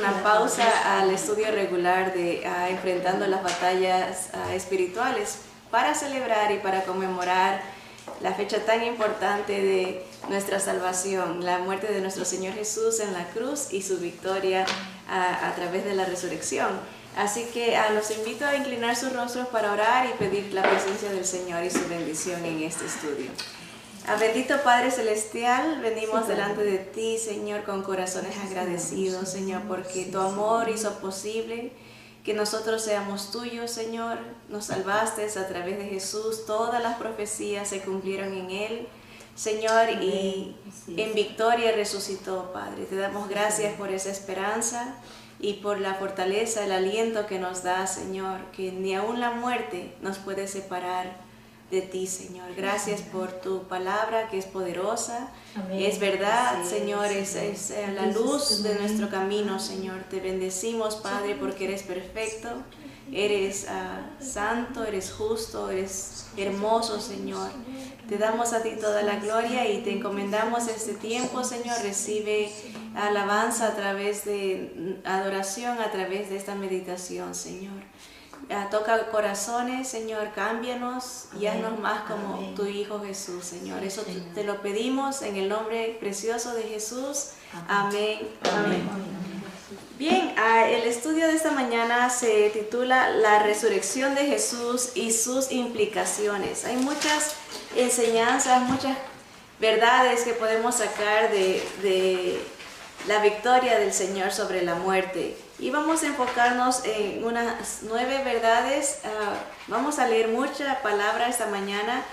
una pausa al estudio regular de Enfrentando las Batallas Espirituales para celebrar y para conmemorar la fecha tan importante de nuestra salvación, la muerte de nuestro Señor Jesús en la cruz y su victoria a través de la resurrección. Así que los invito a inclinar sus rostros para orar y pedir la presencia del Señor y su bendición en este estudio. Bendito Padre Celestial, venimos delante de ti, Señor, con corazones agradecidos, Señor, porque tu amor hizo posible que nosotros seamos tuyos, Señor. Nos salvaste a través de Jesús, todas las profecías se cumplieron en Él, Señor, y en victoria resucitó, Padre. Te damos gracias por esa esperanza y por la fortaleza, el aliento que nos da, Señor, que ni aun la muerte nos puede separar de ti, Señor. Gracias por tu palabra que es poderosa. Amén. Es verdad, Señor, es la luz de nuestro camino, Señor. Te bendecimos, Padre, porque eres perfecto, eres santo, eres justo, eres hermoso, Señor. Te damos a ti toda la gloria y te encomendamos este tiempo, Señor. Recibe alabanza a través de adoración, a través de esta meditación, Señor. Toca corazones, Señor, cámbianos y haznos más como tu Hijo Jesús, Señor. Eso te lo pedimos en el nombre precioso de Jesús. Amén. Amén. Bien, el estudio de esta mañana se titula La resurrección de Jesús y sus implicaciones. Hay muchas enseñanzas, muchas verdades que podemos sacar de la victoria del Señor sobre la muerte. Y vamos a enfocarnos en unas 9 verdades. Vamos a leer mucha palabra esta mañana.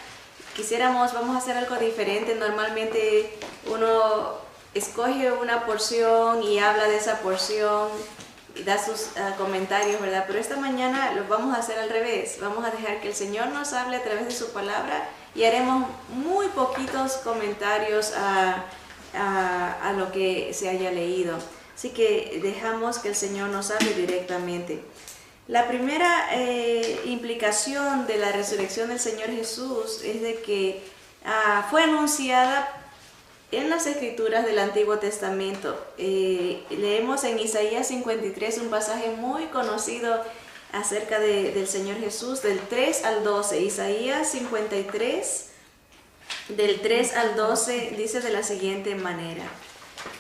Vamos a hacer algo diferente. Normalmente uno escoge una porción y habla de esa porción y da sus comentarios, ¿verdad? Pero esta mañana lo vamos a hacer al revés. Vamos a dejar que el Señor nos hable a través de su palabra y haremos muy poquitos comentarios a lo que se haya leído. Así que dejamos que el Señor nos hable directamente. La primera implicación de la resurrección del Señor Jesús es de que fue anunciada en las Escrituras del Antiguo Testamento. Leemos en Isaías 53 un pasaje muy conocido acerca del Señor Jesús, del 3 al 12. Isaías 53, del 3 al 12, dice de la siguiente manera: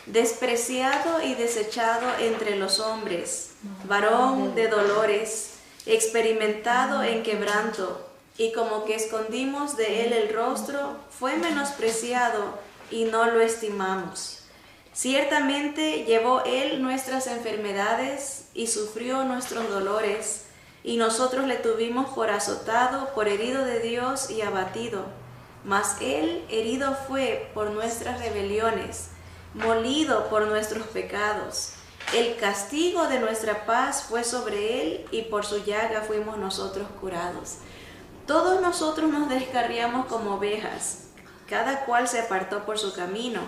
despreciado y desechado entre los hombres, varón de dolores, experimentado en quebranto, y como que escondimos de él el rostro, fue menospreciado y no lo estimamos. Ciertamente llevó él nuestras enfermedades y sufrió nuestros dolores, y nosotros le tuvimos por azotado, por herido de Dios y abatido. Mas él herido fue por nuestras rebeliones, molido por nuestros pecados. El castigo de nuestra paz fue sobre él, y por su llaga fuimos nosotros curados. Todos nosotros nos descarriamos como ovejas, cada cual se apartó por su camino,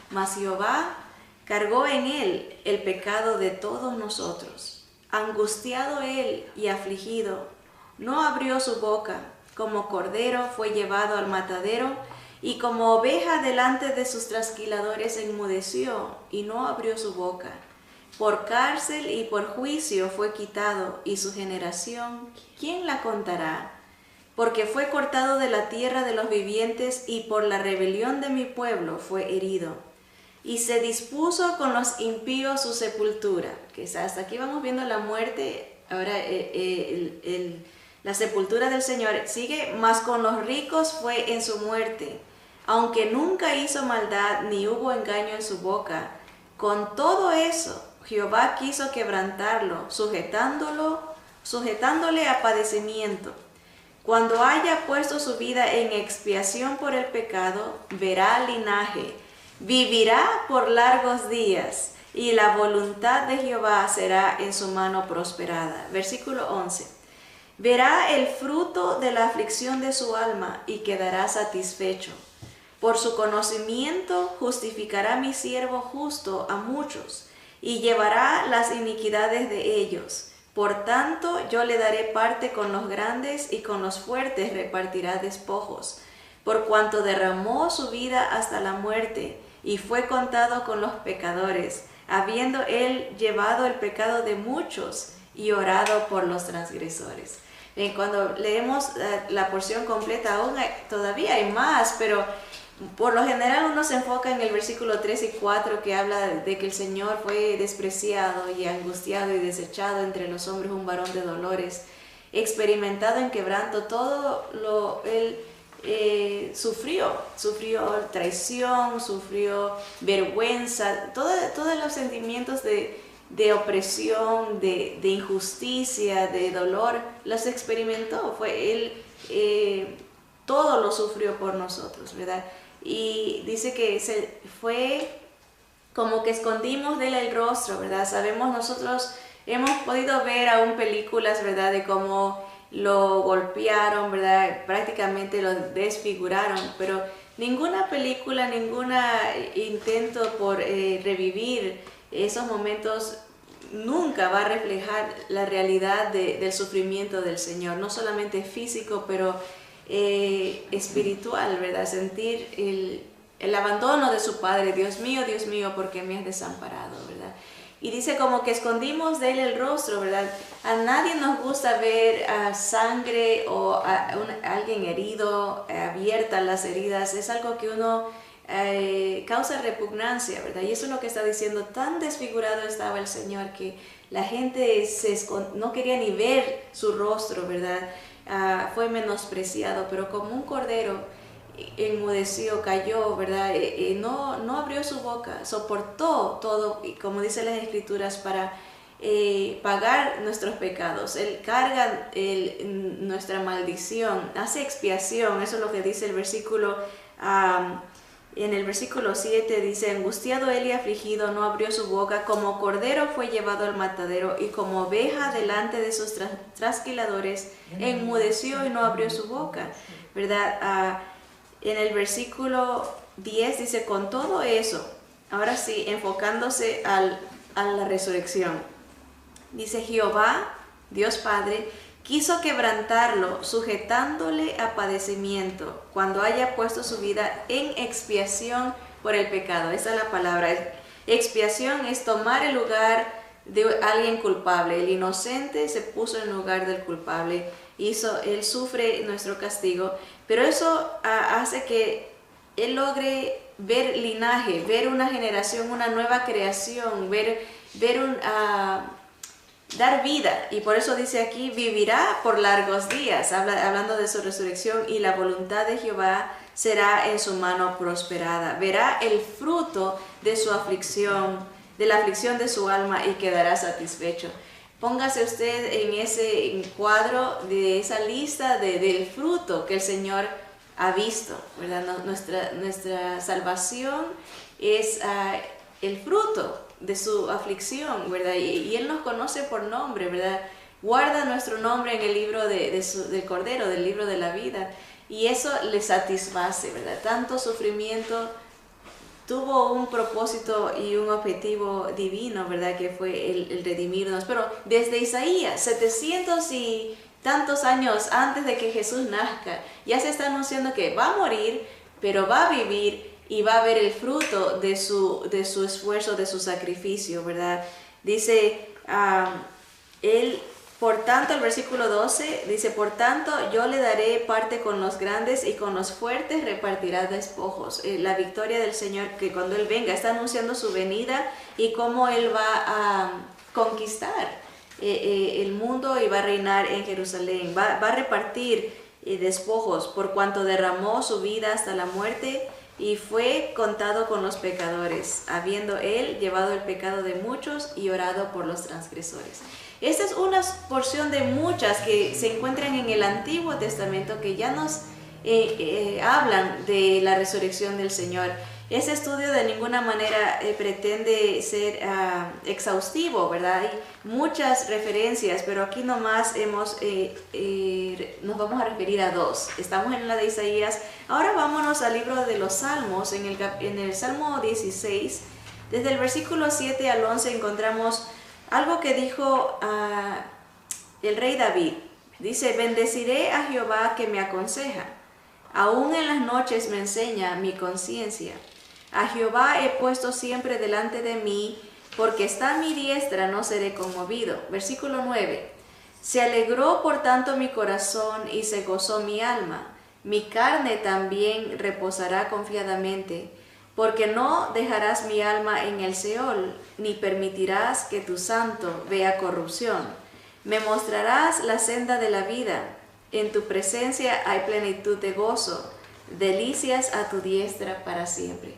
mas Jehová cargó en él el pecado de todos nosotros. Angustiado él y afligido, no abrió su boca. Como cordero fue llevado al matadero, y como oveja delante de sus trasquiladores enmudeció, y no abrió su boca. Por cárcel y por juicio fue quitado, y su generación, ¿quién la contará? Porque fue cortado de la tierra de los vivientes, y por la rebelión de mi pueblo fue herido. Y se dispuso con los impíos su sepultura. Que hasta aquí vamos viendo la muerte. Ahora la sepultura del Señor sigue, mas con los ricos fue en su muerte, aunque nunca hizo maldad ni hubo engaño en su boca. Con todo eso, Jehová quiso quebrantarlo, sujetándole a padecimiento. Cuando haya puesto su vida en expiación por el pecado, verá linaje, vivirá por largos días, y la voluntad de Jehová será en su mano prosperada. Versículo 11. Verá el fruto de la aflicción de su alma y quedará satisfecho. Por su conocimiento justificará mi siervo justo a muchos y llevará las iniquidades de ellos. Por tanto, yo le daré parte con los grandes y con los fuertes repartirá despojos. Por cuanto derramó su vida hasta la muerte y fue contado con los pecadores, habiendo Él llevado el pecado de muchos y orado por los transgresores. Cuando leemos la porción completa, aún todavía hay más, pero por lo general uno se enfoca en el versículo 3 y 4 que habla de que el Señor fue despreciado y angustiado y desechado entre los hombres, un varón de dolores, experimentado en quebranto. Todo Él sufrió traición, sufrió vergüenza, todos los sentimientos de opresión, de injusticia, de dolor, los experimentó. Él todo lo sufrió por nosotros, ¿verdad? Y dice que fue como que escondimos de él el rostro, ¿verdad? Sabemos, nosotros hemos podido ver aún películas, ¿verdad?, de cómo lo golpearon, ¿verdad?, prácticamente lo desfiguraron, pero ninguna película, ningún intento por revivir esos momentos nunca va a reflejar la realidad del sufrimiento del Señor, no solamente físico, pero espiritual, ¿verdad? Sentir el abandono de su Padre. Dios mío, ¿por qué me has desamparado?, ¿verdad? Y dice como que escondimos de él el rostro, ¿verdad? A nadie nos gusta ver sangre o alguien herido, abiertas las heridas. Es algo que uno causa repugnancia, ¿verdad? Y eso es lo que está diciendo. Tan desfigurado estaba el Señor que la gente no quería ni ver su rostro, ¿verdad? Fue menospreciado, pero como un cordero enmudeció, cayó, ¿verdad? No abrió su boca, soportó todo, y como dice las Escrituras, para pagar nuestros pecados. Él carga nuestra maldición, hace expiación. Eso es lo que dice el versículo. En el versículo 7 dice: angustiado él y afligido, no abrió su boca, como cordero fue llevado al matadero, y como oveja delante de sus trasquiladores, enmudeció y no abrió su boca, ¿verdad? En el versículo 10 dice: con todo eso, ahora sí, enfocándose a la resurrección, dice: Jehová, Dios Padre, quiso quebrantarlo, sujetándole a padecimiento, cuando haya puesto su vida en expiación por el pecado. Esa es la palabra. Expiación es tomar el lugar de alguien culpable. El inocente se puso en lugar del culpable. Él sufre nuestro castigo, pero eso hace que él logre ver linaje, ver una generación, una nueva creación, dar vida. Y por eso dice aquí: vivirá por largos días, hablando de su resurrección, y la voluntad de Jehová será en su mano prosperada. Verá el fruto de su aflicción, de la aflicción de su alma, y quedará satisfecho. Póngase usted en ese cuadro de esa lista del fruto que el Señor ha visto, ¿verdad? Nuestra salvación es el fruto de su aflicción, ¿verdad? Y Él nos conoce por nombre, ¿verdad? Guarda nuestro nombre en el libro del Cordero, del libro de la vida, y eso le satisface, ¿verdad? Tanto sufrimiento tuvo un propósito y un objetivo divino, ¿verdad? Que fue el redimirnos. Pero desde Isaías, 700 y tantos años antes de que Jesús nazca, ya se está anunciando que va a morir, pero va a vivir y va a ver el fruto de su esfuerzo, de su sacrificio, ¿verdad? Dice, por tanto, el versículo 12 dice: por tanto, yo le daré parte con los grandes, y con los fuertes repartirá despojos. La victoria del Señor, que cuando Él venga, está anunciando su venida y cómo Él va a conquistar el mundo y va a reinar en Jerusalén. Va a repartir despojos, por cuanto derramó su vida hasta la muerte y fue contado con los pecadores, habiendo Él llevado el pecado de muchos y orado por los transgresores. Esta es una porción de muchas que se encuentran en el Antiguo Testamento, que ya nos hablan de la resurrección del Señor. Ese estudio de ninguna manera pretende ser exhaustivo, ¿verdad? Hay muchas referencias, pero aquí nomás nos vamos a referir a dos. Estamos en la de Isaías. Ahora vámonos al libro de los Salmos. En el Salmo 16, desde el versículo 7 al 11 encontramos algo que dijo el rey David. Dice: bendeciré a Jehová que me aconseja, aún en las noches me enseña mi conciencia. A Jehová he puesto siempre delante de mí, porque está a mi diestra, no seré conmovido. Versículo 9. Se alegró por tanto mi corazón y se gozó mi alma. Mi carne también reposará confiadamente, porque no dejarás mi alma en el Seol, ni permitirás que tu santo vea corrupción. Me mostrarás la senda de la vida. En tu presencia hay plenitud de gozo, delicias a tu diestra para siempre.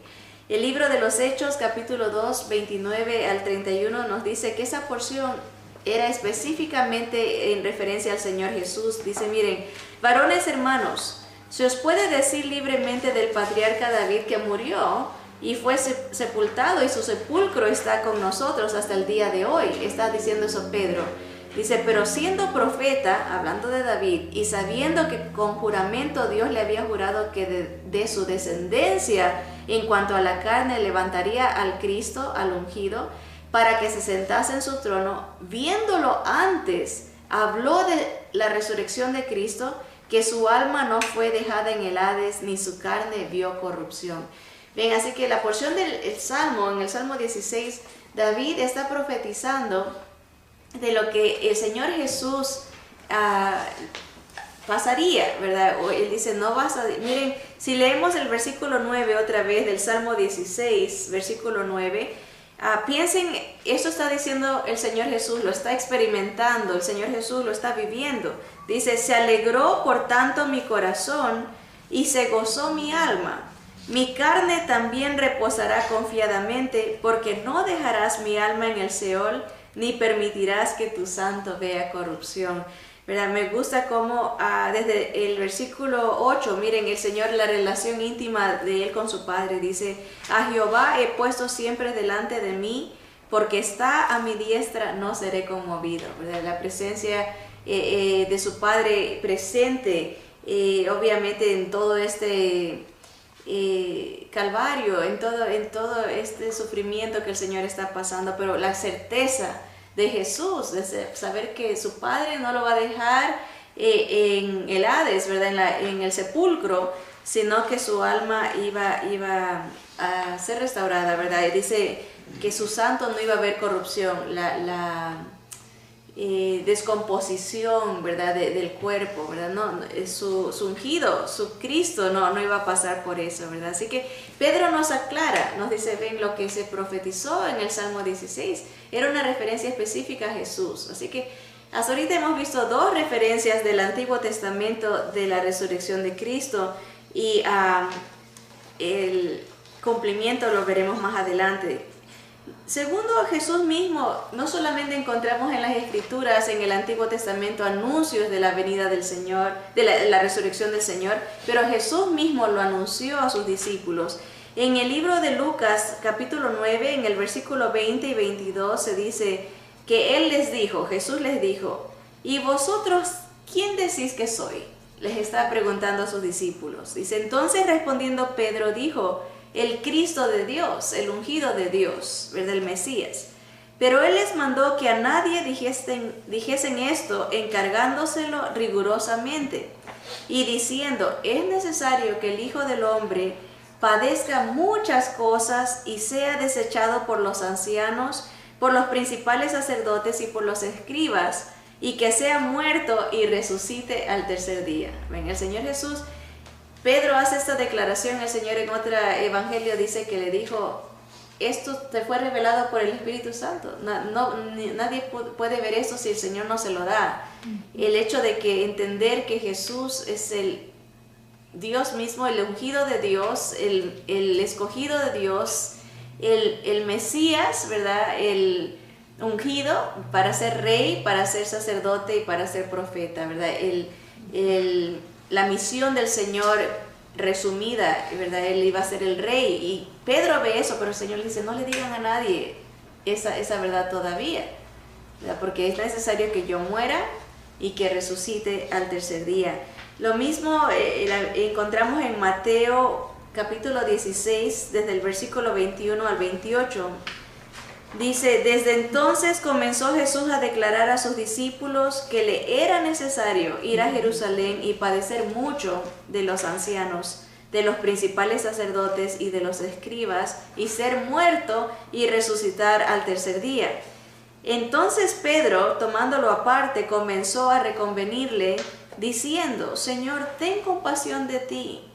El libro de los Hechos, capítulo 2, 29 al 31, nos dice que esa porción era específicamente en referencia al Señor Jesús. Dice, miren, varones hermanos, se os puede decir libremente del patriarca David que murió y fue sepultado y su sepulcro está con nosotros hasta el día de hoy. Está diciendo eso Pedro. Dice, pero siendo profeta, hablando de David, y sabiendo que con juramento Dios le había jurado que de su descendencia en cuanto a la carne levantaría al Cristo, al ungido, para que se sentase en su trono, viéndolo antes, habló de la resurrección de Cristo, que su alma no fue dejada en el Hades, ni su carne vio corrupción. Bien, así que la porción del Salmo, en el Salmo 16, David está profetizando de lo que el Señor Jesús pasaría, ¿verdad? O él dice, no vas a... Miren, si leemos el versículo 9 otra vez del Salmo 16, versículo 9, piensen, esto está diciendo el Señor Jesús, lo está experimentando, el Señor Jesús lo está viviendo. Dice, se alegró por tanto mi corazón y se gozó mi alma. Mi carne también reposará confiadamente, porque no dejarás mi alma en el Seol, ni permitirás que tu santo vea corrupción. ¿Verdad? Me gusta cómo desde el versículo 8, miren, el Señor, la relación íntima de Él con su Padre, dice, a Jehová he puesto siempre delante de mí, porque está a mi diestra, no seré conmovido. ¿Verdad? La presencia de su Padre presente, obviamente en todo este calvario, en todo este sufrimiento que el Señor está pasando, pero la certeza de Jesús, de saber que su Padre no lo va a dejar en el Hades, ¿verdad? En el sepulcro, sino que su alma iba a ser restaurada, ¿verdad? Y dice que su santo no iba a haber corrupción, la descomposición, ¿verdad? Del cuerpo, ¿verdad? No, su ungido, su Cristo no iba a pasar por eso, ¿verdad? Así que Pedro nos aclara, nos dice, ven, lo que se profetizó en el Salmo 16 era una referencia específica a Jesús. Así que hasta ahorita hemos visto dos referencias del Antiguo Testamento de la resurrección de Cristo, y el cumplimiento lo veremos más adelante. Segundo, Jesús mismo, no solamente encontramos en las Escrituras, en el Antiguo Testamento, anuncios de la venida del Señor, de la resurrección del Señor, pero Jesús mismo lo anunció a sus discípulos. En el libro de Lucas, capítulo 9, en el versículo 20 y 22, se dice que Él les dijo, Jesús les dijo, ¿y vosotros quién decís que soy? Les está preguntando a sus discípulos. Dice, entonces respondiendo Pedro dijo, el Cristo de Dios, el ungido de Dios, ¿verdad? El Mesías. Pero Él les mandó que a nadie dijesen esto, encargándoselo rigurosamente, y diciendo, es necesario que el Hijo del Hombre padezca muchas cosas y sea desechado por los ancianos, por los principales sacerdotes y por los escribas, y que sea muerto y resucite al tercer día. ¿Ven? El Señor Jesús, Pedro hace esta declaración, el Señor en otro evangelio dice que le dijo, esto te fue revelado por el Espíritu Santo. Nadie puede ver esto si el Señor no se lo da. El hecho de que entender que Jesús es el Dios mismo, el ungido de Dios, el escogido de Dios, el Mesías, ¿verdad? El ungido para ser rey, para ser sacerdote y para ser profeta, ¿verdad? La misión del Señor resumida, ¿verdad? Él iba a ser el rey, y Pedro ve eso, pero el Señor le dice, no le digan a nadie esa verdad todavía, ¿verdad? Porque es necesario que yo muera y que resucite al tercer día. Lo mismo encontramos en Mateo capítulo 16, desde el versículo 21 al 28. Dice, desde entonces comenzó Jesús a declarar a sus discípulos que le era necesario ir a Jerusalén y padecer mucho de los ancianos, de los principales sacerdotes y de los escribas, y ser muerto y resucitar al tercer día. Entonces Pedro, tomándolo aparte, comenzó a reconvenirle, diciendo: Señor, ten compasión de ti.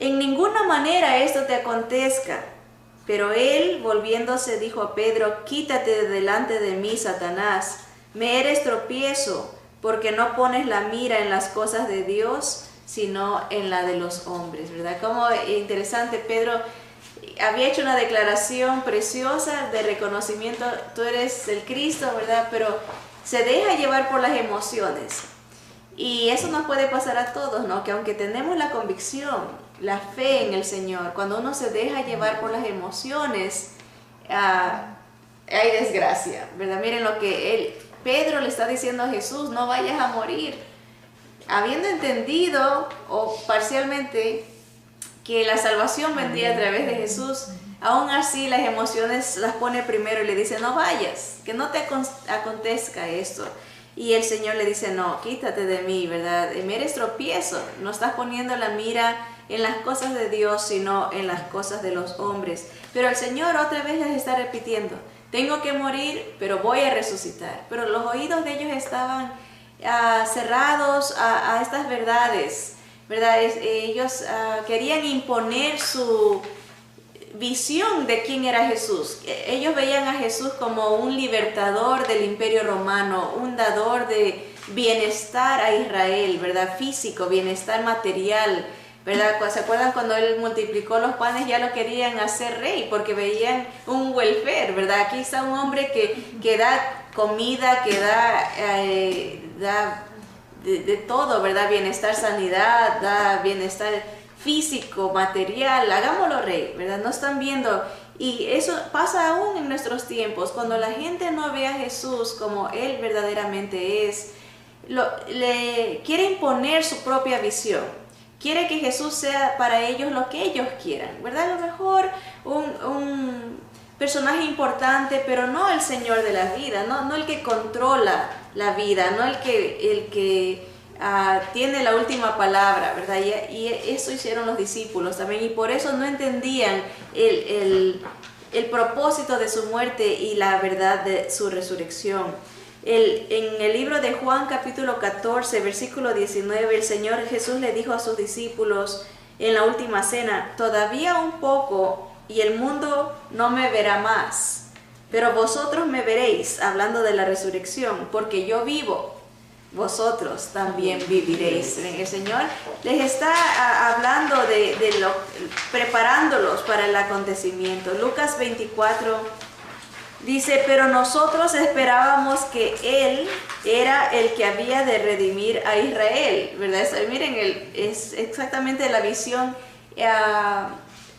En ninguna manera esto te acontezca. Pero él, volviéndose, dijo a Pedro: Quítate de delante de mí, Satanás, me eres tropiezo, porque no pones la mira en las cosas de Dios, sino en la de los hombres, ¿verdad? Como interesante, Pedro había hecho una declaración preciosa de reconocimiento: tú eres el Cristo, ¿verdad? Pero se deja llevar por las emociones. Y eso nos puede pasar a todos, ¿no? Que aunque tenemos la convicción, la fe en el Señor, cuando uno se deja llevar por las emociones, hay desgracia, ¿verdad? Miren lo que Pedro le está diciendo a Jesús: no vayas a morir. Habiendo entendido, o parcialmente, que la salvación vendría a través de Jesús, aún así las emociones las pone primero y le dice: no vayas, que no te acontezca esto. Y el Señor le dice: no, quítate de mí, ¿verdad? Me eres tropiezo, no estás poniendo la mira en las cosas de Dios, sino en las cosas de los hombres. Pero el Señor otra vez les está repitiendo: tengo que morir, pero voy a resucitar. Pero los oídos de ellos estaban cerrados a estas verdades, ¿verdad? Ellos querían imponer su visión de quién era Jesús. Ellos veían a Jesús como un libertador del Imperio Romano, un dador de bienestar a Israel, ¿verdad? Físico, bienestar material, ¿verdad? ¿Se acuerdan cuando él multiplicó los panes? Ya lo querían hacer rey porque veían un welfare, ¿verdad? Aquí está un hombre que da comida, que da de todo, ¿verdad? Bienestar, sanidad, da bienestar físico, material, hagámoslo rey, ¿verdad? No están viendo. Y eso pasa aún en nuestros tiempos, cuando la gente no ve a Jesús como Él verdaderamente es, le quiere imponer su propia visión, quiere que Jesús sea para ellos lo que ellos quieran, ¿verdad? A lo mejor un personaje importante, pero no el Señor de la vida, no el que controla la vida, no el que tiene la última palabra, ¿verdad? Y eso hicieron los discípulos también, y por eso no entendían el propósito de su muerte y la verdad de su resurrección. En el libro de Juan capítulo 14, versículo 19, el Señor Jesús le dijo a sus discípulos en la última cena: todavía un poco y el mundo no me verá más, pero vosotros me veréis, hablando de la resurrección, porque yo vivo, vosotros también viviréis. El Señor les está hablando preparándolos para el acontecimiento. Lucas 24 dice: pero nosotros esperábamos que Él era el que había de redimir a Israel, ¿verdad? Miren, es exactamente la visión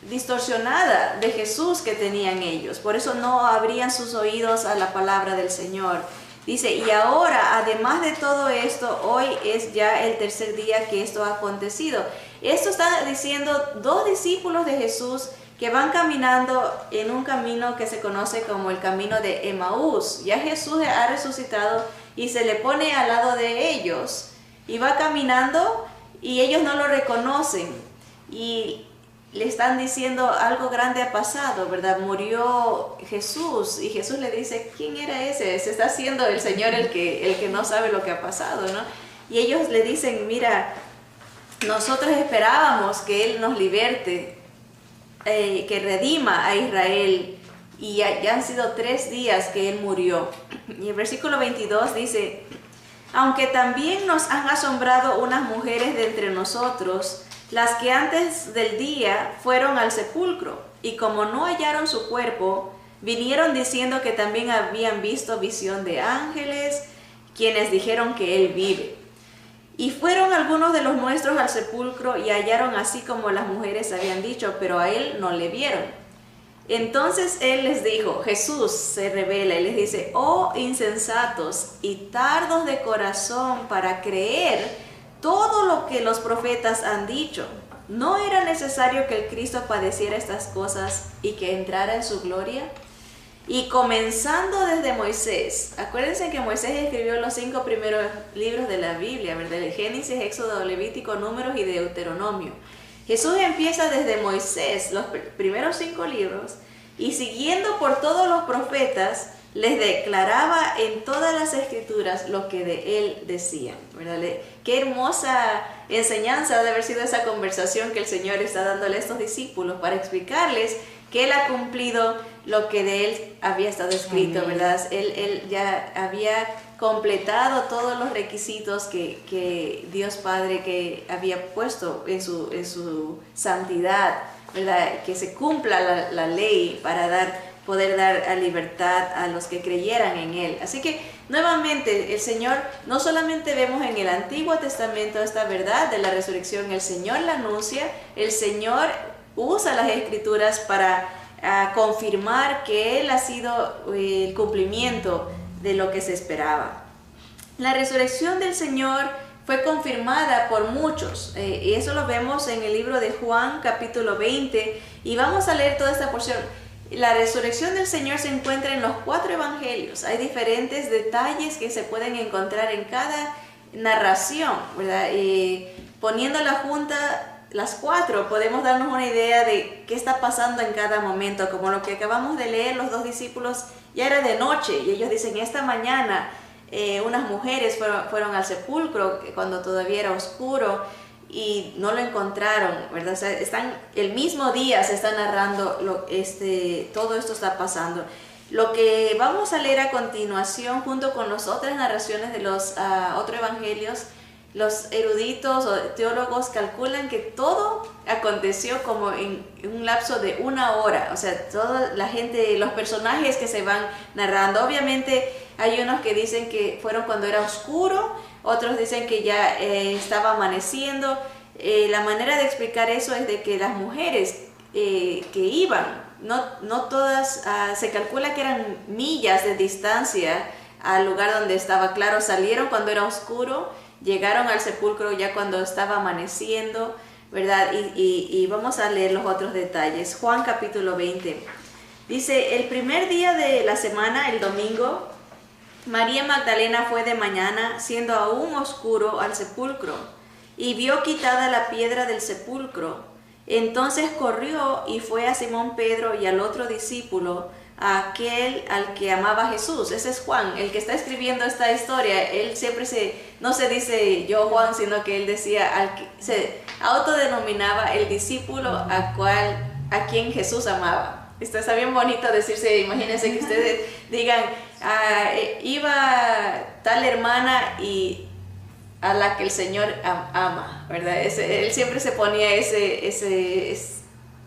distorsionada de Jesús que tenían ellos. Por eso no abrían sus oídos a la palabra del Señor. Dice: y ahora, además de todo esto, hoy es ya el tercer día que esto ha acontecido. Esto está diciendo dos discípulos de Jesús que van caminando en un camino que se conoce como el camino de Emaús. Ya Jesús ha resucitado y se le pone al lado de ellos y va caminando y ellos no lo reconocen y le están diciendo: algo grande ha pasado, ¿verdad? Murió Jesús. Y Jesús le dice: ¿quién era ese? Se está haciendo el Señor el que no sabe lo que ha pasado, ¿no? Y ellos le dicen: mira, nosotros esperábamos que Él nos liberte, que redima a Israel, y ya han sido 3 días que Él murió. Y el versículo 22 dice: aunque también nos han asombrado unas mujeres de entre nosotros, las que antes del día fueron al sepulcro, y como no hallaron su cuerpo, vinieron diciendo que también habían visto visión de ángeles, quienes dijeron que Él vive. Y fueron algunos de los nuestros al sepulcro y hallaron así como las mujeres habían dicho, pero a Él no le vieron. Entonces Él les dijo, Jesús se revela y les dice: oh insensatos y tardos de corazón para creer todo lo que los profetas han dicho. ¿No era necesario que el Cristo padeciera estas cosas y que entrara en su gloria? Y comenzando desde Moisés, acuérdense que Moisés escribió los 5 primeros libros de la Biblia, ¿verdad? El Génesis, Éxodo, Levítico, Números y Deuteronomio. Jesús empieza desde Moisés, los primeros 5 libros, y siguiendo por todos los profetas, les declaraba en todas las escrituras lo que de él decían, ¿verdad? Qué hermosa enseñanza debe haber sido esa conversación que el Señor está dándole a estos discípulos para explicarles que él ha cumplido lo que de él había estado escrito, ¿verdad? Él ya había completado todos los requisitos que Dios Padre que había puesto en su santidad, ¿verdad? Que se cumpla la ley para poder dar a libertad a los que creyeran en él. Así que nuevamente el Señor, no solamente vemos en el Antiguo Testamento esta verdad de la resurrección, el Señor la anuncia, el Señor usa las Escrituras para confirmar que Él ha sido el cumplimiento de lo que se esperaba. La resurrección del Señor fue confirmada por muchos, y eso lo vemos en el libro de Juan capítulo 20, y vamos a leer toda esta porción. La resurrección del Señor se encuentra en los 4 evangelios. Hay diferentes detalles que se pueden encontrar en cada narración, ¿verdad? Poniéndola junta las 4, podemos darnos una idea de qué está pasando en cada momento, como lo que acabamos de leer. Los 2 discípulos ya era de noche y ellos dicen, esta mañana unas mujeres fueron al sepulcro cuando todavía era oscuro y no lo encontraron, ¿verdad? O sea, el mismo día se está narrando todo esto está pasando. Lo que vamos a leer a continuación, junto con las otras narraciones de los otros evangelios, los eruditos o teólogos calculan que todo aconteció como en un lapso de 1 hora. O sea, toda la gente, los personajes que se van narrando. Obviamente hay unos que dicen que fueron cuando era oscuro, otros dicen que ya estaba amaneciendo. La manera de explicar eso es de que las mujeres que iban, no todas, se calcula que eran millas de distancia al lugar donde estaba claro, salieron cuando era oscuro, llegaron al sepulcro ya cuando estaba amaneciendo, ¿verdad? Y vamos a leer los otros detalles. Juan capítulo 20. Dice, el primer día de la semana, el domingo, María Magdalena fue de mañana, siendo aún oscuro, al sepulcro, y vio quitada la piedra del sepulcro. Entonces corrió y fue a Simón Pedro y al otro discípulo, a aquel al que amaba Jesús. Ese es Juan, el que está escribiendo esta historia. Él siempre no se dice yo Juan, sino que él decía, se autodenominaba el discípulo a quien Jesús amaba. Esto está bien bonito decirse. Imagínense que ustedes digan, iba tal hermana y a la que el Señor ama, ¿verdad? Él siempre se ponía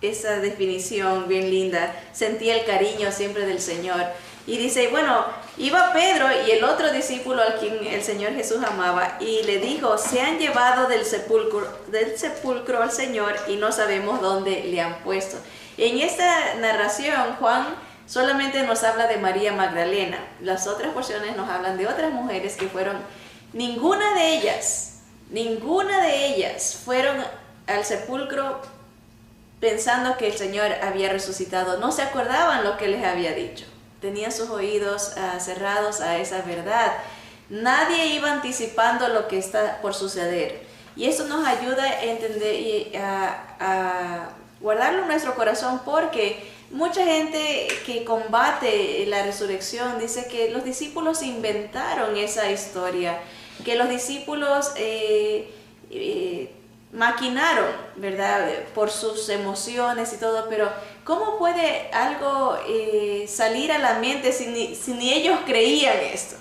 esa definición bien linda, sentía el cariño siempre del Señor. Y dice, bueno, iba Pedro y el otro discípulo al quien el Señor Jesús amaba, y le dijo, se han llevado del sepulcro al Señor y no sabemos dónde le han puesto. En esta narración, Juan solamente nos habla de María Magdalena. Las otras porciones nos hablan de otras mujeres que fueron, ninguna de ellas fueron al sepulcro pensando que el Señor había resucitado. No se acordaban lo que les había dicho. Tenían sus oídos cerrados a esa verdad. Nadie iba anticipando lo que está por suceder. Y eso nos ayuda a entender y a guardarlo en nuestro corazón, porque mucha gente que combate la resurrección dice que los discípulos inventaron esa historia, que los discípulos maquinaron, ¿verdad? Por sus emociones y todo, pero ¿cómo puede algo salir a la mente si ni ellos creían esto?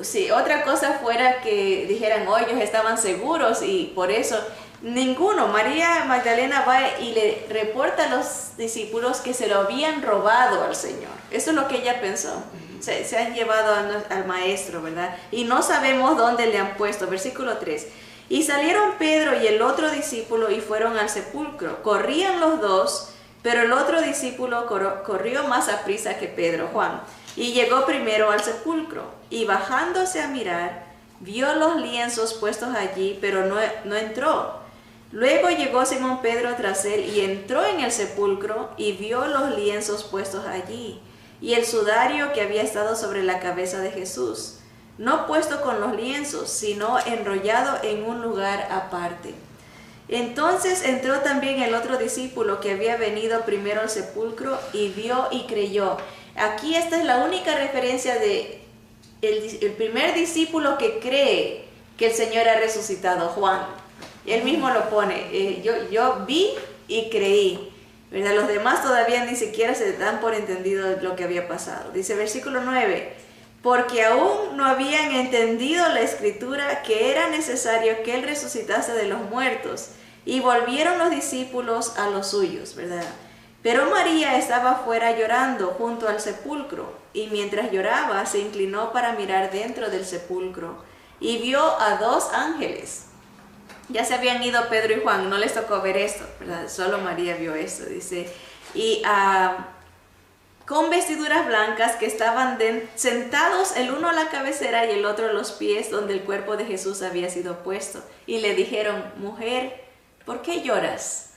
Si otra cosa fuera que dijeran, oh, ellos estaban seguros y por eso, ninguno. María Magdalena va y le reporta a los discípulos que se lo habían robado al Señor. Eso es lo que ella pensó. Se han llevado al maestro, ¿verdad? Y no sabemos dónde le han puesto. Versículo 3. Y salieron Pedro y el otro discípulo y fueron al sepulcro. Corrían los dos, pero el otro discípulo corrió más aprisa que Pedro, Juan, y llegó primero al sepulcro. Y bajándose a mirar, vio los lienzos puestos allí, pero no entró. Luego llegó Simón Pedro tras él y entró en el sepulcro y vio los lienzos puestos allí, y el sudario que había estado sobre la cabeza de Jesús, no puesto con los lienzos, sino enrollado en un lugar aparte. Entonces entró también el otro discípulo que había venido primero al sepulcro y vio y creyó. Aquí esta es la única referencia de el primer discípulo que cree que el Señor ha resucitado, Juan. Él mismo lo pone, yo vi y creí, ¿verdad? Los demás todavía ni siquiera se dan por entendido lo que había pasado. Dice versículo 9, porque aún no habían entendido la escritura que era necesario que Él resucitase de los muertos, y volvieron los discípulos a los suyos, ¿verdad? Pero María estaba fuera llorando junto al sepulcro, y mientras lloraba se inclinó para mirar dentro del sepulcro, y vio a dos ángeles. Ya se habían ido Pedro y Juan, no les tocó ver esto, ¿verdad? Solo María vio esto, dice. Y con vestiduras blancas que estaban sentados el uno a la cabecera y el otro a los pies donde el cuerpo de Jesús había sido puesto. Y le dijeron, mujer, ¿por qué lloras?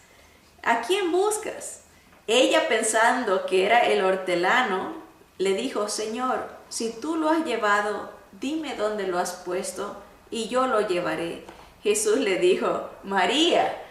¿A quién buscas? Ella, pensando que era el hortelano, le dijo, Señor, si tú lo has llevado, dime dónde lo has puesto y yo lo llevaré. Jesús le dijo, María.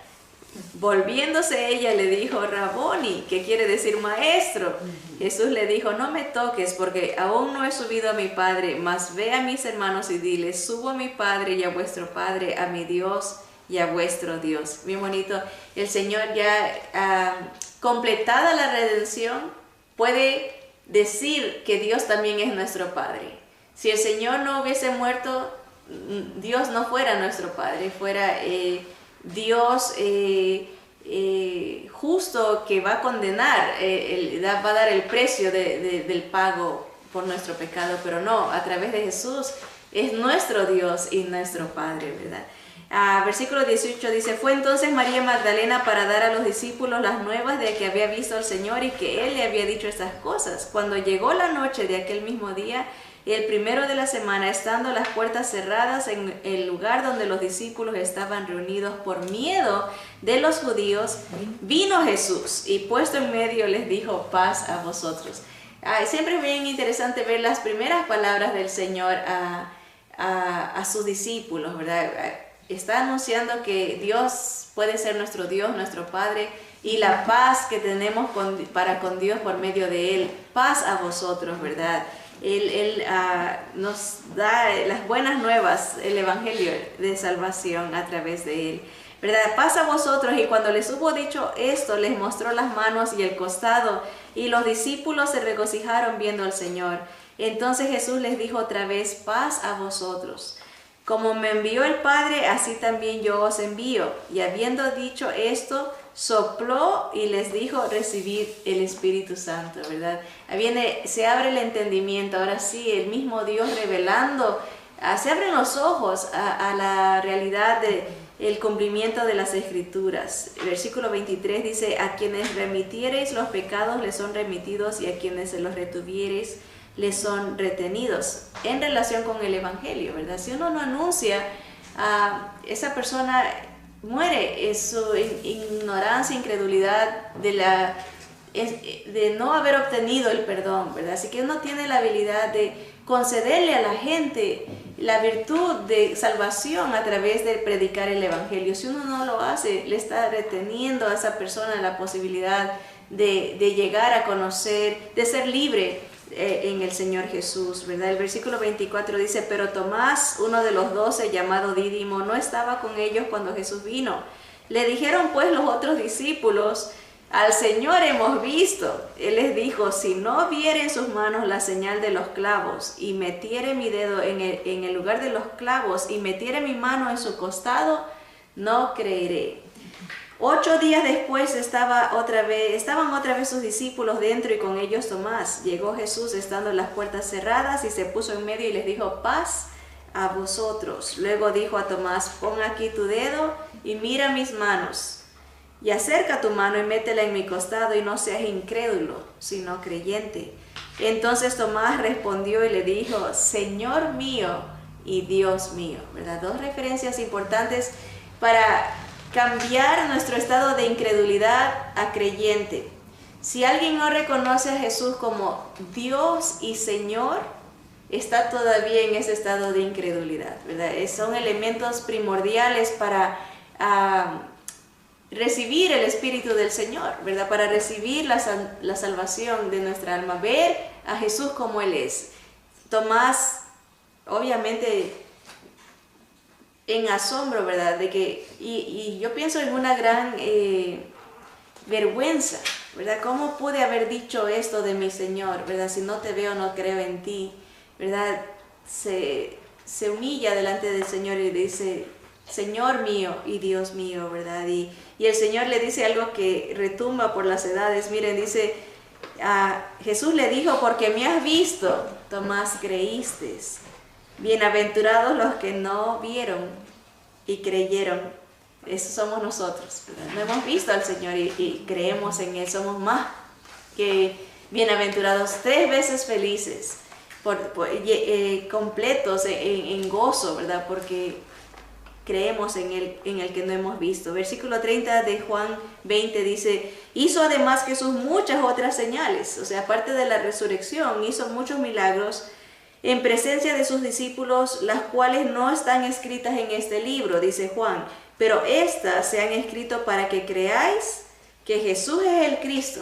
Volviéndose ella le dijo, Raboni, que quiere decir maestro. Jesús le dijo, no me toques porque aún no he subido a mi Padre, mas ve a mis hermanos y diles, subo a mi Padre y a vuestro Padre, a mi Dios y a vuestro Dios. Bien bonito, el Señor ya completada la redención puede decir que Dios también es nuestro Padre. Si el Señor no hubiese muerto, Dios no fuera nuestro Padre, fuera Dios justo que va a condenar, va a dar el precio del pago por nuestro pecado, pero no, a través de Jesús es nuestro Dios y nuestro Padre, ¿verdad? Versículo 18 dice, fue entonces María Magdalena para dar a los discípulos las nuevas de que había visto al Señor y que Él le había dicho estas cosas. Cuando llegó la noche de aquel mismo día, el primero de la semana, estando las puertas cerradas en el lugar donde los discípulos estaban reunidos por miedo de los judíos, vino Jesús y puesto en medio les dijo, paz a vosotros. Siempre es bien interesante ver las primeras palabras del Señor a sus discípulos, ¿verdad? Está anunciando que Dios puede ser nuestro Dios, nuestro Padre, y la paz que tenemos para con Dios por medio de Él. Paz a vosotros, ¿verdad? Él nos da las buenas nuevas, el evangelio de salvación a través de Él, ¿verdad? Paz a vosotros. Y cuando les hubo dicho esto, les mostró las manos y el costado, y los discípulos se regocijaron viendo al Señor. Entonces Jesús les dijo otra vez, paz a vosotros. Como me envió el Padre, así también yo os envío. Y habiendo dicho esto, sopló y les dijo, recibid el Espíritu Santo, ¿verdad? Se abre el entendimiento, ahora sí, el mismo Dios revelando, se abren los ojos a la realidad del cumplimiento de las Escrituras. El versículo 23 dice, a quienes remitiereis los pecados les son remitidos, y a quienes se los retuviereis les son retenidos, en relación con el Evangelio, ¿verdad? Si uno no anuncia, esa persona muere. Es su ignorancia, incredulidad de no haber obtenido el perdón, ¿verdad? Así que uno tiene la habilidad de concederle a la gente la virtud de salvación a través de predicar el Evangelio. Si uno no lo hace, le está reteniendo a esa persona la posibilidad de llegar a conocer, de ser libre en el Señor Jesús, ¿verdad? El versículo 24 dice, pero Tomás, uno de los 12, llamado Dídimo, no estaba con ellos cuando Jesús vino. Le dijeron pues los otros discípulos, al Señor hemos visto. Él les dijo, si no viere en sus manos la señal de los clavos, y metiere mi dedo en el lugar de los clavos, y metiere mi mano en su costado, no creeré. 8 días después estaban otra vez sus discípulos dentro, y con ellos Tomás. Llegó Jesús estando las puertas cerradas y se puso en medio y les dijo, paz a vosotros. Luego dijo a Tomás, pon aquí tu dedo y mira mis manos, y acerca tu mano y métela en mi costado, y no seas incrédulo, sino creyente. Entonces Tomás respondió y le dijo, Señor mío y Dios mío, ¿verdad? 2 referencias importantes para cambiar nuestro estado de incredulidad a creyente. Si alguien no reconoce a Jesús como Dios y Señor, está todavía en ese estado de incredulidad, ¿verdad? Son elementos primordiales para recibir el Espíritu del Señor, ¿verdad? Para recibir la salvación de nuestra alma, ver a Jesús como Él es. Tomás, obviamente, en asombro, ¿verdad? Y yo pienso en una gran vergüenza, ¿verdad? ¿Cómo pude haber dicho esto de mi Señor, ¿verdad? Si no te veo, no creo en ti, ¿verdad? Se humilla delante del Señor y dice, Señor mío y Dios mío, ¿verdad? Y el Señor le dice algo que retumba por las edades. Miren, dice, Jesús le dijo, porque me has visto, Tomás, creíste. Bienaventurados los que no vieron y creyeron. Esos somos nosotros, ¿verdad? No hemos visto al Señor y creemos en Él. Somos más que bienaventurados, 3 veces felices, completos en gozo, ¿verdad? Porque creemos en el que no hemos visto. Versículo 30 de Juan 20 dice, hizo además Jesús muchas otras señales, o sea, aparte de la resurrección, hizo muchos milagros en presencia de sus discípulos, las cuales no están escritas en este libro, dice Juan, pero estas se han escrito para que creáis que Jesús es el Cristo.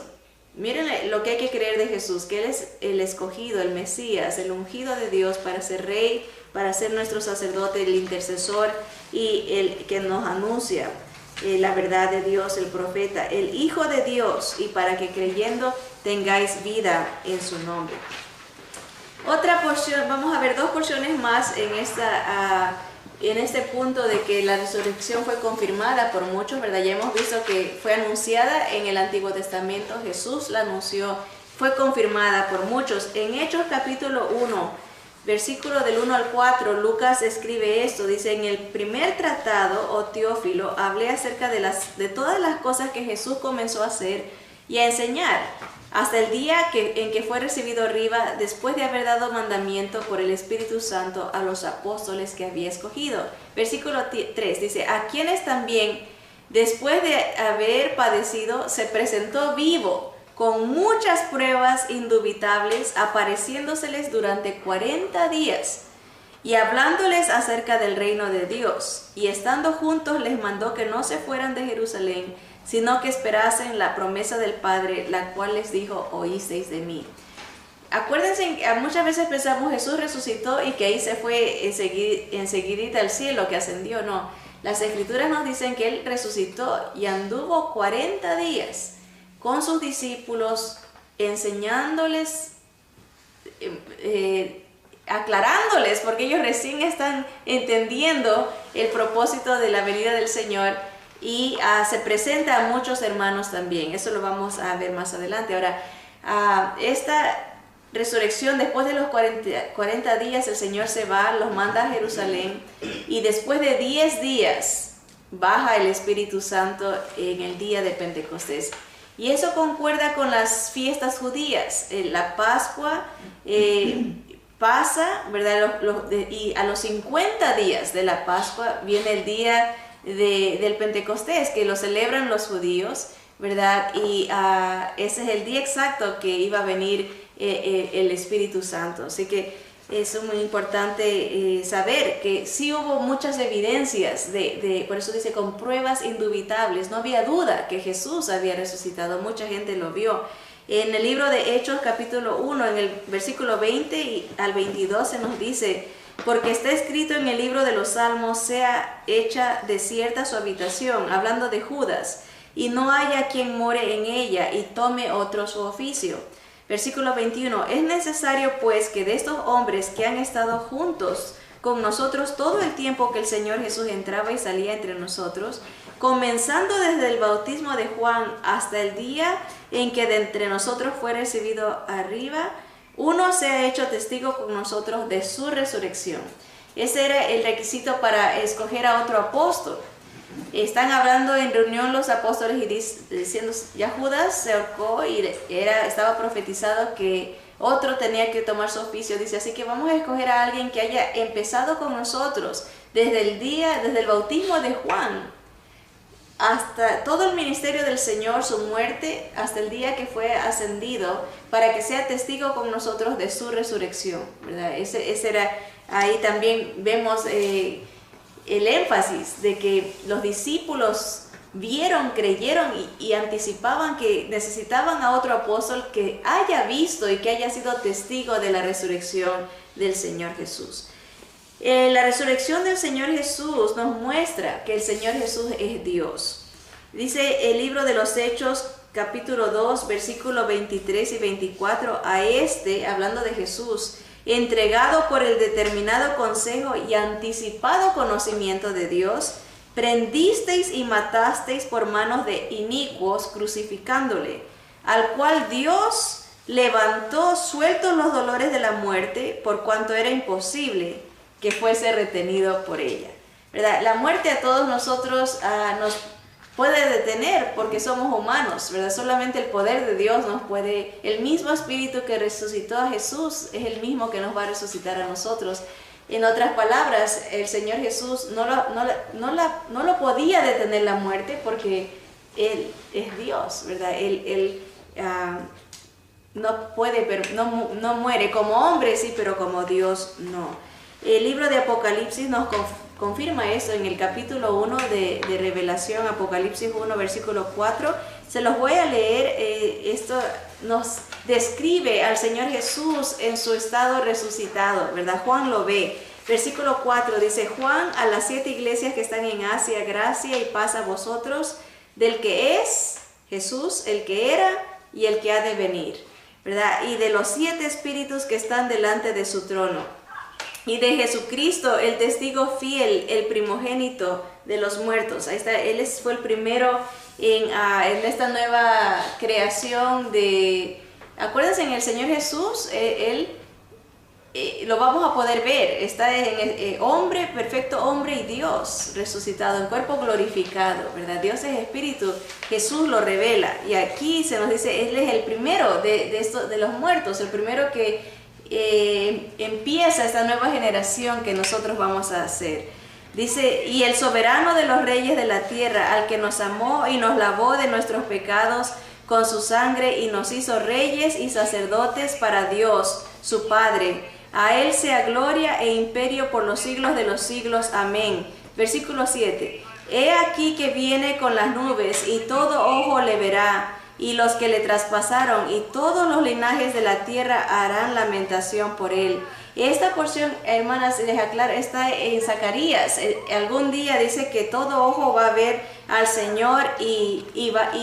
Miren lo que hay que creer de Jesús, que Él es el escogido, el Mesías, el ungido de Dios para ser Rey, para ser nuestro sacerdote, el intercesor y el que nos anuncia la verdad de Dios, el profeta, el Hijo de Dios, y para que creyendo tengáis vida en su nombre. Otra porción, vamos a ver 2 porciones más en este punto de que la resurrección fue confirmada por muchos, ¿verdad? Ya hemos visto que fue anunciada en el Antiguo Testamento, Jesús la anunció, fue confirmada por muchos. En Hechos capítulo 1, versículo del 1 al 4, Lucas escribe esto, dice, en el primer tratado, oh Teófilo, hablé acerca de todas las cosas que Jesús comenzó a hacer y a enseñar, hasta el día en que fue recibido arriba, después de haber dado mandamiento por el Espíritu Santo a los apóstoles que había escogido. Versículo 3 dice, a quienes también, después de haber padecido, se presentó vivo, con muchas pruebas indubitables, apareciéndoseles durante 40 días, y hablándoles acerca del reino de Dios, y estando juntos les mandó que no se fueran de Jerusalén, sino que esperasen la promesa del Padre, la cual les dijo, oísteis de mí. Acuérdense, muchas veces pensamos Jesús resucitó y que ahí se fue enseguidita al cielo, que ascendió. No, las Escrituras nos dicen que Él resucitó y anduvo 40 días con sus discípulos, enseñándoles, aclarándoles, porque ellos recién están entendiendo el propósito de la venida del Señor. Y se presenta a muchos hermanos también. Eso lo vamos a ver más adelante. Ahora, esta resurrección, después de los 40 días, el Señor se va, los manda a Jerusalén, y después de 10 días baja el Espíritu Santo en el día de Pentecostés. Y eso concuerda con las fiestas judías. La Pascua pasa, ¿verdad? Y a los 50 días de la Pascua viene el día del Pentecostés, que lo celebran los judíos, ¿verdad? Y ese es el día exacto que iba a venir el Espíritu Santo. Así que es muy importante saber que sí hubo muchas evidencias, por eso dice, con pruebas indubitables. No había duda que Jesús había resucitado, mucha gente lo vio. En el libro de Hechos, capítulo 1, en el versículo 20 al 22, se nos dice, porque está escrito en el libro de los Salmos, sea hecha desierta su habitación, hablando de Judas, y no haya quien more en ella y tome otro su oficio. Versículo 21, es necesario pues que de estos hombres que han estado juntos con nosotros todo el tiempo que el Señor Jesús entraba y salía entre nosotros, comenzando desde el bautismo de Juan hasta el día en que de entre nosotros fue recibido arriba, uno se ha hecho testigo con nosotros de su resurrección. Ese era el requisito para escoger a otro apóstol. Están hablando en reunión los apóstoles y diciendo, ya Judas se ahorcó y estaba profetizado que otro tenía que tomar su oficio. Dice, así que vamos a escoger a alguien que haya empezado con nosotros desde el bautismo de Juan, hasta todo el ministerio del Señor, su muerte, hasta el día que fue ascendido, para que sea testigo con nosotros de su resurrección, ¿verdad? Ese era, ahí también vemos el énfasis de que los discípulos vieron, creyeron y anticipaban que necesitaban a otro apóstol que haya visto y que haya sido testigo de la resurrección del Señor Jesús. La resurrección del Señor Jesús nos muestra que el Señor Jesús es Dios. Dice el libro de los Hechos, capítulo 2, versículos 23 y 24, hablando de Jesús, entregado por el determinado consejo y anticipado conocimiento de Dios, prendisteis y matasteis por manos de inicuos, crucificándole, al cual Dios levantó sueltos los dolores de la muerte, por cuanto era imposible que fuese retenido por ella. ¿Verdad? La muerte a todos nosotros nos puede detener porque somos humanos, ¿verdad? Solamente el poder de Dios nos puede, el mismo Espíritu que resucitó a Jesús es el mismo que nos va a resucitar a nosotros. En otras palabras, el Señor Jesús no lo podía detener la muerte porque Él es Dios, ¿verdad? Él no muere como hombre, sí, pero como Dios no. El libro de Apocalipsis nos confirma eso en el capítulo 1 de Revelación, Apocalipsis 1, versículo 4. Se los voy a leer. Esto nos describe al Señor Jesús en su estado resucitado, ¿verdad? Juan lo ve. Versículo 4 dice: Juan, a las 7 iglesias que están en Asia, gracia y paz a vosotros, del que es Jesús, el que era y el que ha de venir, ¿verdad? Y de los 7 espíritus que están delante de su trono, y de Jesucristo, el testigo fiel, el primogénito de los muertos. Ahí está, Él fue el primero en esta nueva creación de... Acuérdense, en el Señor Jesús, Él lo vamos a poder ver. Está en hombre, perfecto hombre y Dios resucitado, en cuerpo glorificado, ¿verdad? Dios es espíritu, Jesús lo revela. Y aquí se nos dice, Él es el primero de los muertos, el primero que empieza esta nueva generación que nosotros vamos a hacer. Dice: y el soberano de los reyes de la tierra, al que nos amó y nos lavó de nuestros pecados con su sangre y nos hizo reyes y sacerdotes para Dios, su Padre. A Él sea gloria e imperio por los siglos de los siglos. Amén. Versículo 7. He aquí que viene con las nubes y todo ojo le verá, y los que le traspasaron y todos los linajes de la tierra harán lamentación por él. Esta porción, hermanas, les aclaro, está en Zacarías. Algún día dice que todo ojo va a ver al Señor y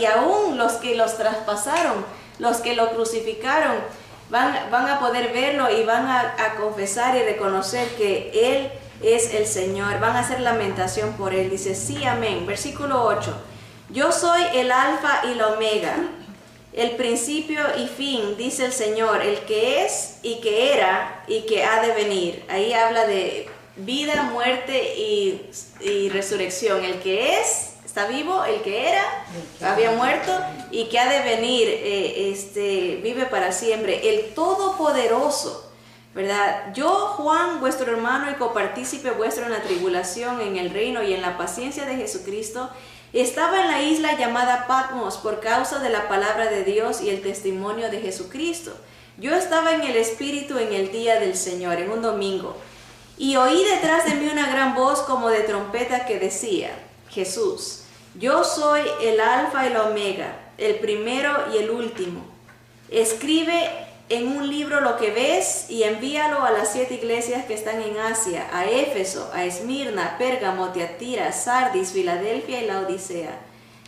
aún los que los traspasaron, los que lo crucificaron, van a poder verlo y van a confesar y reconocer que Él es el Señor. Van a hacer lamentación por Él. Dice: sí, amén. Versículo 8. Yo soy el alfa y la omega, el principio y fin, dice el Señor, el que es y que era y que ha de venir. Ahí habla de vida, muerte y resurrección. El que es, está vivo; el que era, había muerto; y que ha de venir, vive para siempre. El Todopoderoso, ¿verdad? Yo, Juan, vuestro hermano y copartícipe vuestro en la tribulación, en el reino y en la paciencia de Jesucristo, estaba en la isla llamada Patmos por causa de la palabra de Dios y el testimonio de Jesucristo. Yo estaba en el Espíritu en el día del Señor, en un domingo, y oí detrás de mí una gran voz como de trompeta que decía: Jesús, yo soy el alfa y la omega, el primero y el último. Escribe en un libro lo que ves y envíalo a las 7 iglesias que están en Asia, a Éfeso, a Esmirna, Pérgamo, Tiatira, Sardis, Filadelfia y Laodicea.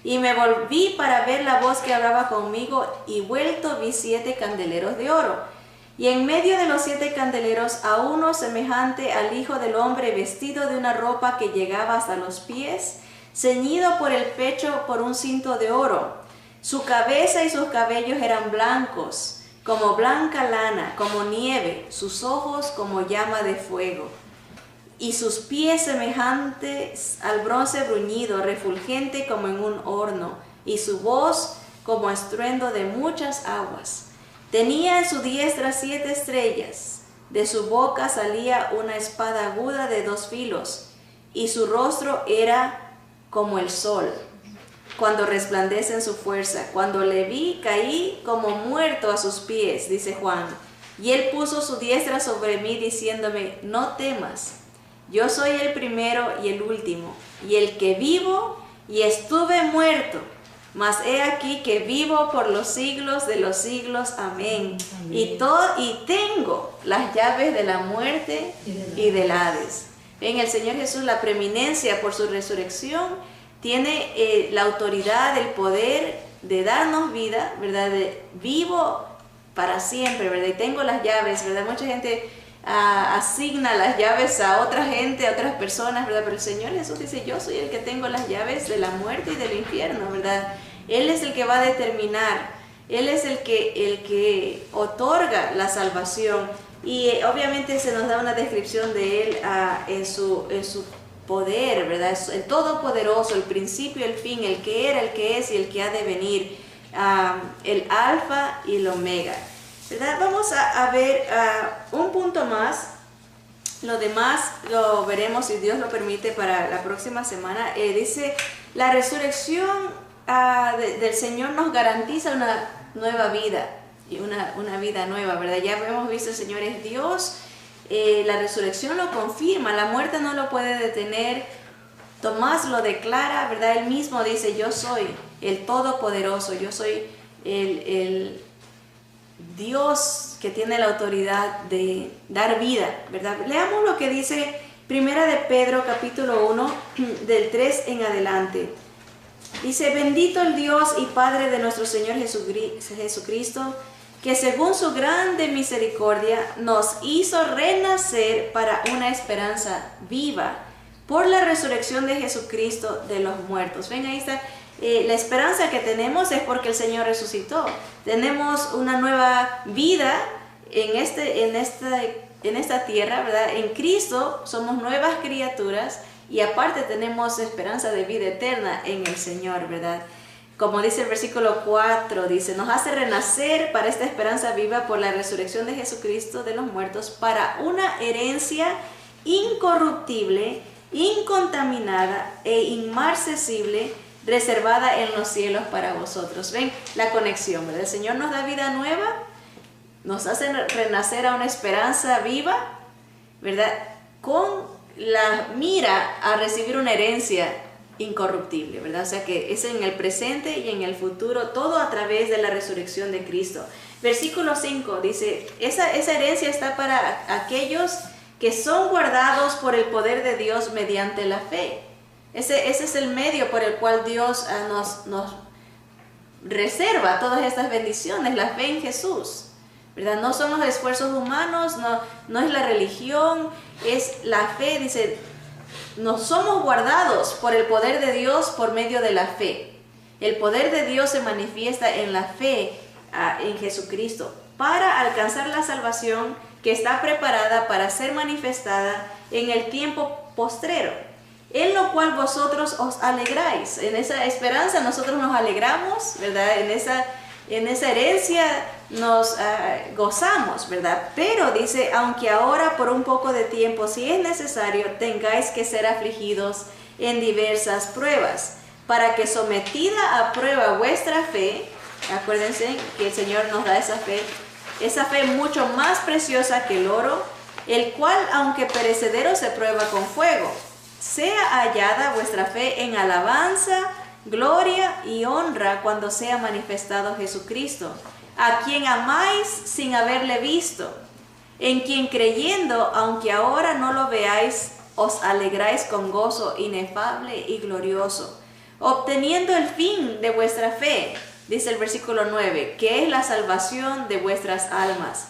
Y me volví para ver la voz que hablaba conmigo, y vuelto vi 7 candeleros de oro. Y en medio de los 7 candeleros a uno semejante al Hijo del Hombre, vestido de una ropa que llegaba hasta los pies, ceñido por el pecho por un cinto de oro. Su cabeza y sus cabellos eran blancos, como blanca lana, como nieve; sus ojos como llama de fuego, y sus pies semejantes al bronce bruñido, refulgente como en un horno, y su voz como estruendo de muchas aguas. Tenía en su diestra 7 estrellas, de su boca salía una espada aguda de 2 filos, y su rostro era como el sol, cuando resplandece en su fuerza. Cuando le vi, caí como muerto a sus pies, dice Juan. Y él puso su diestra sobre mí, diciéndome: no temas, yo soy el primero y el último, y el que vivo y estuve muerto, mas he aquí que vivo por los siglos de los siglos. Amén. Y tengo las llaves de la muerte y del Hades. En el Señor Jesús, la preeminencia por su resurrección, tiene la autoridad, el poder de darnos vida, ¿verdad? De vivo para siempre, ¿verdad? Y tengo las llaves, ¿verdad? Mucha gente asigna las llaves a otra gente, a otras personas, ¿verdad? Pero el Señor Jesús dice, yo soy el que tengo las llaves de la muerte y del infierno, ¿verdad? Él es el que va a determinar, Él es el que otorga la salvación, y obviamente se nos da una descripción de Él en su poder, ¿verdad? Es el todopoderoso, el principio y el fin, el que era, el que es y el que ha de venir, el alfa y el omega, ¿verdad? Vamos a ver un punto más. Lo demás lo veremos, si Dios lo permite, para la próxima semana. Dice, la resurrección del Señor nos garantiza una nueva vida, y una vida nueva, ¿verdad? Ya hemos visto, el Señor es Dios. La resurrección lo confirma, la muerte no lo puede detener. Tomás lo declara, ¿verdad? Él mismo dice, yo soy el Todopoderoso, yo soy el Dios que tiene la autoridad de dar vida, ¿verdad? Leamos lo que dice Primera de Pedro, capítulo 1, del 3 en adelante. Dice, bendito el Dios y Padre de nuestro Señor Jesucristo, que según su grande misericordia nos hizo renacer para una esperanza viva por la resurrección de Jesucristo de los muertos. Ven, ahí está. La esperanza que tenemos es porque el Señor resucitó. Tenemos una nueva vida en esta tierra, ¿verdad? En Cristo somos nuevas criaturas, y aparte tenemos esperanza de vida eterna en el Señor, ¿verdad? Como dice el versículo 4, dice, nos hace renacer para esta esperanza viva por la resurrección de Jesucristo de los muertos, para una herencia incorruptible, incontaminada e inmarcesible, reservada en los cielos para vosotros. Ven la conexión, ¿verdad? El Señor nos da vida nueva, nos hace renacer a una esperanza viva, ¿verdad? Con la mira a recibir una herencia incorruptible, ¿verdad? O sea que es en el presente y en el futuro, todo a través de la resurrección de Cristo. Versículo 5 dice, esa herencia está para aquellos que son guardados por el poder de Dios mediante la fe. Ese es el medio por el cual Dios nos reserva todas estas bendiciones, la fe en Jesús, ¿verdad? No son los esfuerzos humanos, no es la religión, es la fe. Dice, nos somos guardados por el poder de Dios por medio de la fe. El poder de Dios se manifiesta en la fe en Jesucristo para alcanzar la salvación que está preparada para ser manifestada en el tiempo postrero, en lo cual vosotros os alegráis. En esa esperanza nosotros nos alegramos, ¿verdad? En esa herencia nos gozamos, ¿verdad? Pero dice, aunque ahora por un poco de tiempo, si es necesario, tengáis que ser afligidos en diversas pruebas, para que sometida a prueba vuestra fe, acuérdense que el Señor nos da esa fe mucho más preciosa que el oro, el cual, aunque perecedero, se prueba con fuego, sea hallada vuestra fe en alabanza, gloria y honra cuando sea manifestado Jesucristo, a quien amáis sin haberle visto, en quien creyendo, aunque ahora no lo veáis, os alegráis con gozo inefable y glorioso, obteniendo el fin de vuestra fe, dice el versículo 9, que es la salvación de vuestras almas.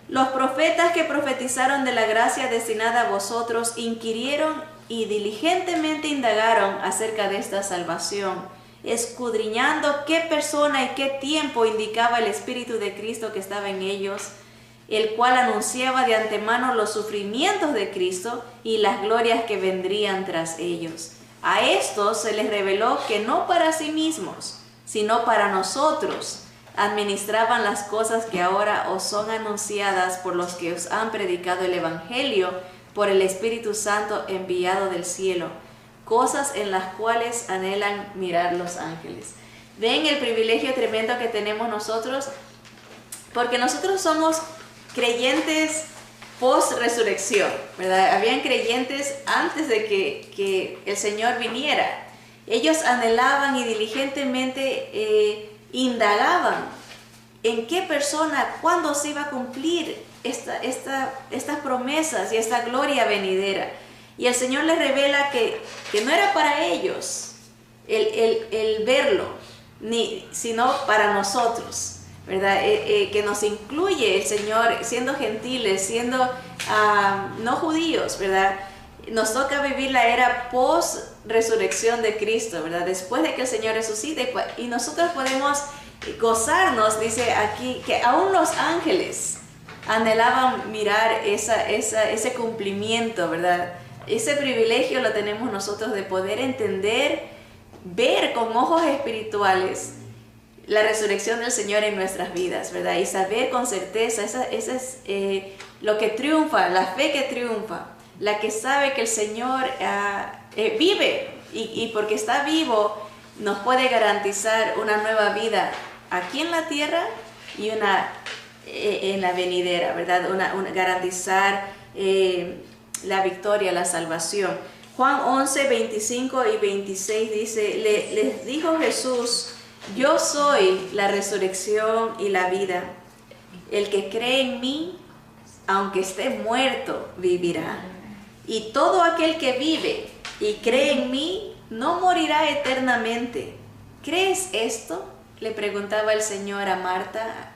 Los profetas que profetizaron de la gracia destinada a vosotros inquirieron y diligentemente indagaron acerca de esta salvación, escudriñando qué persona y qué tiempo indicaba el Espíritu de Cristo que estaba en ellos, el cual anunciaba de antemano los sufrimientos de Cristo y las glorias que vendrían tras ellos. A estos se les reveló que no para sí mismos, sino para nosotros, administraban las cosas que ahora os son anunciadas por los que os han predicado el Evangelio por el Espíritu Santo enviado del cielo, cosas en las cuales anhelan mirar los ángeles. Ven el privilegio tremendo que tenemos nosotros, porque nosotros somos creyentes post-resurrección, ¿verdad? Habían creyentes antes de que el Señor viniera. Ellos anhelaban y diligentemente indagaban en qué persona, cuándo se iba a cumplir estas promesas y esta gloria venidera. Y el Señor les revela que no era para ellos el verlo, sino para nosotros, ¿verdad? Que nos incluye el Señor siendo gentiles, siendo no judíos, ¿verdad? Nos toca vivir la era post-resurrección de Cristo, ¿verdad? Después de que el Señor resucite, y nosotros podemos gozarnos, dice aquí, que aún los ángeles anhelaban mirar ese cumplimiento, ¿verdad? Ese privilegio lo tenemos nosotros de poder entender, ver con ojos espirituales la resurrección del Señor en nuestras vidas, ¿verdad? Y saber con certeza, esa es lo que triunfa, la fe que triunfa, la que sabe que el Señor vive y porque está vivo nos puede garantizar una nueva vida aquí en la tierra y en la venidera, ¿verdad? Garantizar la victoria, la salvación. Juan 11, 25 y 26 dice, les dijo Jesús: yo soy la resurrección y la vida. El que cree en mí, aunque esté muerto, vivirá. Y todo aquel que vive y cree en mí, no morirá eternamente. ¿Crees esto?, le preguntaba el Señor a Marta,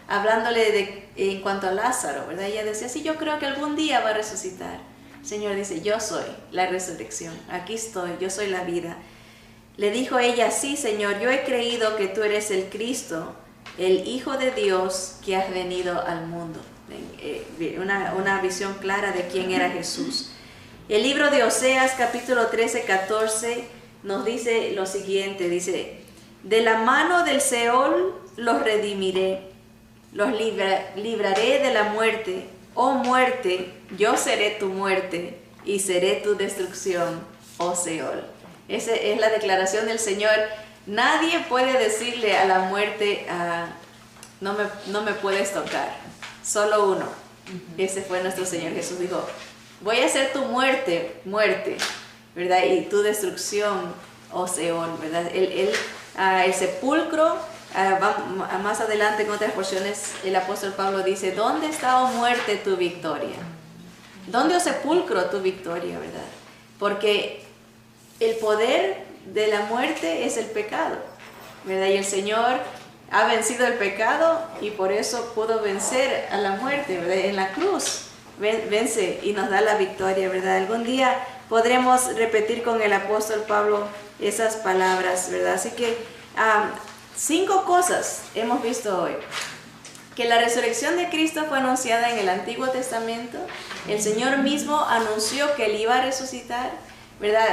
hablándole en cuanto a Lázaro, ¿verdad? Ella decía, sí, yo creo que algún día va a resucitar. El Señor dice, yo soy la resurrección, aquí estoy, yo soy la vida. Le dijo ella, sí, Señor, yo he creído que tú eres el Cristo, el Hijo de Dios que has venido al mundo. Una visión clara de quién era Jesús. El libro de Oseas, capítulo 13, 14, nos dice lo siguiente, dice, de la mano del Seol los redimiré, los libraré de la muerte. Oh muerte, yo seré tu muerte y seré tu destrucción, oh Seol. Esa es la declaración del Señor. Nadie puede decirle a la muerte, no me puedes tocar. Solo uno. Ese fue nuestro Señor Jesús. Dijo, voy a hacer tu muerte, ¿verdad? Y tu destrucción, oh Seol, ¿verdad? El sepulcro, más adelante en otras porciones, el apóstol Pablo dice, ¿dónde está, oh muerte, tu victoria? ¿Dónde, oh sepulcro, tu victoria, verdad? Porque el poder de la muerte es el pecado, ¿verdad? Y el Señor ha vencido el pecado y por eso pudo vencer a la muerte, ¿verdad? En la cruz vence y nos da la victoria, ¿verdad? Algún día podremos repetir con el apóstol Pablo esas palabras, ¿verdad? Así que 5 cosas hemos visto hoy. Que la resurrección de Cristo fue anunciada en el Antiguo Testamento. El Señor mismo anunció que Él iba a resucitar, ¿verdad?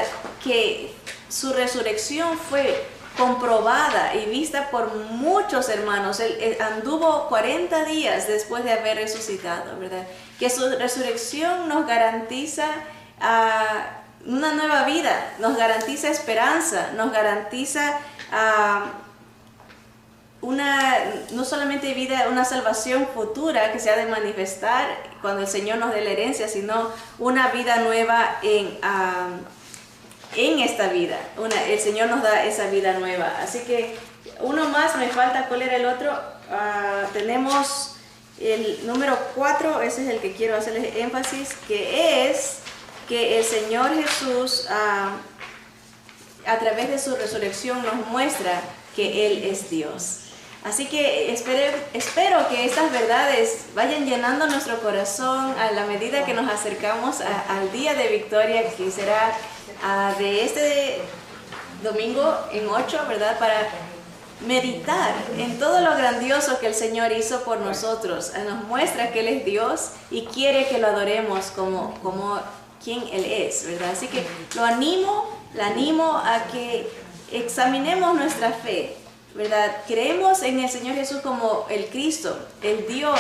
Que su resurrección fue comprobada y vista por muchos hermanos. Él anduvo 40 días después de haber resucitado, ¿verdad? Que su resurrección nos garantiza una nueva vida, nos garantiza esperanza, nos garantiza no solamente vida, una salvación futura que se ha de manifestar cuando el Señor nos dé la herencia, sino una vida nueva en esta vida. El Señor nos da esa vida nueva. Así que uno más me falta. ¿Cuál era el otro? Tenemos el número 4, ese es el que quiero hacerles énfasis, que es que el Señor Jesús a través de su resurrección nos muestra que Él es Dios. Así que espero que estas verdades vayan llenando nuestro corazón a la medida que nos acercamos al día de victoria, que será de este domingo en 8, ¿verdad? Para meditar en todo lo grandioso que el Señor hizo por nosotros. Nos muestra que Él es Dios y quiere que lo adoremos como quien Él es, ¿verdad? Así que la animo a que examinemos nuestra fe, ¿verdad? Creemos en el Señor Jesús como el Cristo, el Dios,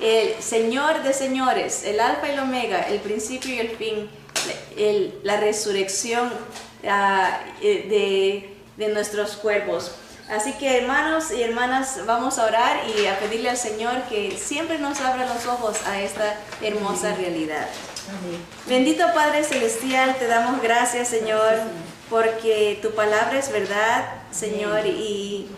el Señor de señores, el Alfa y el Omega, el principio y el fin, la resurrección de nuestros cuerpos. Así que, hermanos y hermanas, vamos a orar y a pedirle al Señor que siempre nos abra los ojos a esta hermosa realidad. Amén. Bendito Padre Celestial, te damos gracias, Señor, porque tu palabra es verdad, Señor, y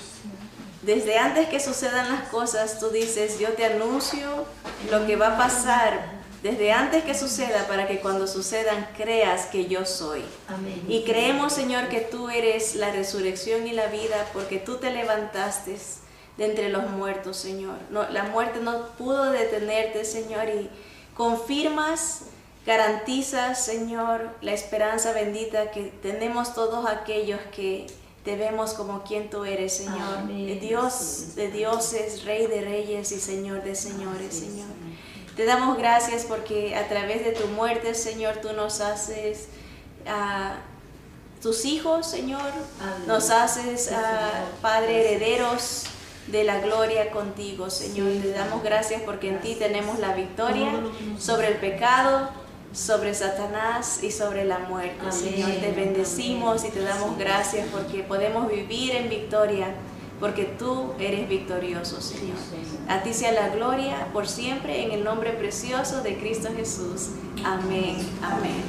desde antes que sucedan las cosas, tú dices, yo te anuncio lo que va a pasar desde antes que suceda, para que cuando sucedan creas que yo soy. Amén. Y creemos, Señor, que tú eres la resurrección y la vida, porque tú te levantaste de entre los muertos, Señor. No, la muerte no pudo detenerte, Señor, y confirmas, garantizas, Señor, la esperanza bendita que tenemos todos aquellos que te vemos como quien tú eres, Señor. Amén. Dios de dioses, Rey de reyes y Señor de señores, Señor. Te damos gracias porque a través de tu muerte, Señor, tú nos haces tus hijos, Señor. Amén. Nos haces, Padre, herederos de la gloria contigo, Señor. Te damos gracias porque en ti tenemos la victoria sobre el pecado, sobre Satanás y sobre la muerte. Amén. Señor, te bendecimos y te damos gracias porque podemos vivir en victoria, porque tú eres victorioso, Señor. A ti sea la gloria por siempre, en el nombre precioso de Cristo Jesús. Amén. Amén.